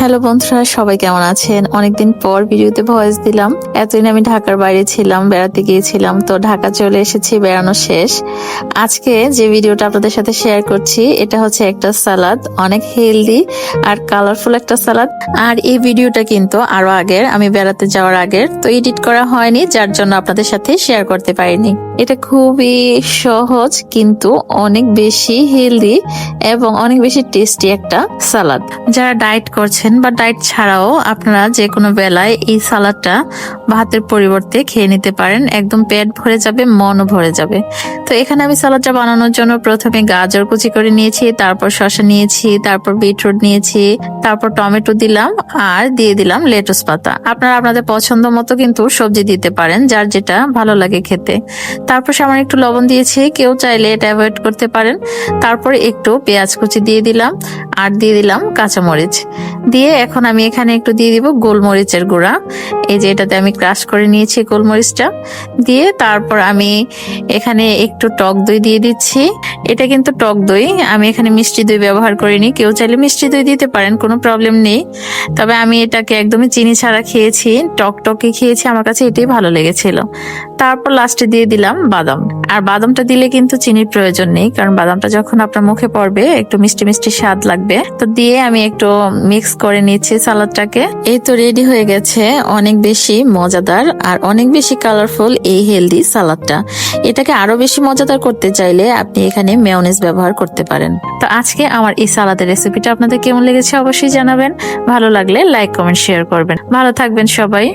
Hello বন্ধুরা, সবাই কেমন আছেন? অনেকদিন পর ভিডিওতে ভয়েস দিলাম। এতদিন আমি ঢাকার বাইরে ছিলাম, বেড়াতে গিয়েছিলাম, তো ঢাকা চলে এসেছি, বেড়ানো শেষ। আজকে যে ভিডিওটা আপনাদের সাথে শেয়ার করছি এটা হচ্ছে একটা সালাদ, অনেক হেলদি আর কালারফুল একটা সালাদ। আর এই ভিডিওটা কিন্তু আরো আগের, আমি বেড়াতে যাওয়ার আগের, তো এডিট করা হয়নি, যার জন্য আপনাদের সাথে শেয়ার করতে পারিনি। এটা খুবই সহজ কিন্তু অনেক বেশি হেলদি এবং অনেক বেশি টেস্টি একটা সালাদ। যারা ডায়েট করছেন বা ডায়েট ছাড়াও আপনারা যে কোনো বেলায় এই সালাদটা ভাতের পরিবর্তে খেয়ে নিতে পারেন, একদম পেট ভরে যাবে, মনও ভরে যাবে। তো এখানে আমি সালাদটা বানানোর জন্য প্রথমে গাজর কুচি করে নিয়েছি, তারপর শসা নিয়েছি, তারপর বিটরুট নিয়েছি, তারপর টমেটো দিলাম আর দিয়ে দিলাম লেটুস পাতা। আপনারা আপনাদের পছন্দ মতো কিন্তু সবজি দিতে পারেন, যার যেটা ভালো লাগে খেতে। তারপর সামান্য একটু লবণ দিয়েছি, কেউ চাইলে এটা অ্যাভয়েড করতে পারেন। তারপর একটু পেঁয়াজ কুচি দিয়ে দিলাম আর দিয়ে দিলাম কাঁচামরিচ দিয়ে এখন আমি এখানে একটু দিয়ে দিব গোলমরিচের গুঁড়া। এই যে এটাতে আমি ক্রাশ করে নিয়েছি গোলমরিচটা দিয়ে, তারপর আমি এখানে একটু টক দই দিয়ে দিচ্ছি। এটা কিন্তু টক দই, আমি এখানে মিষ্টি দই ব্যবহার করিনি, কেউ চাইলে মিষ্টি দই দিতে পারেন, কোনো প্রবলেম নেই। তবে আমি এটাকে একদমই চিনি ছাড়া খেয়েছি, টক টকে খেয়েছি, আমার কাছে এটাই ভালো লেগেছিল। তারপর লাস্টে দিয়ে দিলাম বাদাম। আর বাদামটা দিলে কিন্তু চিনির প্রয়োজন নেই, কারণ বাদামটা যখন আপনার মুখে পড়বে একটু মিষ্টি মিষ্টি স্বাদ লাগবে। তো দিয়ে আমি একটু মিক্স করে নিচ্ছি সালাদটাকে। এই তো রেডি হয়ে গেছে অনেক বেশি মজাদার আর অনেক বেশি কালারফুল এই হেলদি সালাদটা। এটাকে আরো বেশি মজাদার করতে চাইলে আপনি এখানে মেয়োনেজ ব্যবহার করতে পারেন। তো আজকে আমার এই সালাদের রেসিপিটা আপনাদের কেমন লেগেছে অবশ্যই জানাবেন। ভালো লাগলে লাইক কমেন্ট শেয়ার করবেন। ভালো থাকবেন সবাই।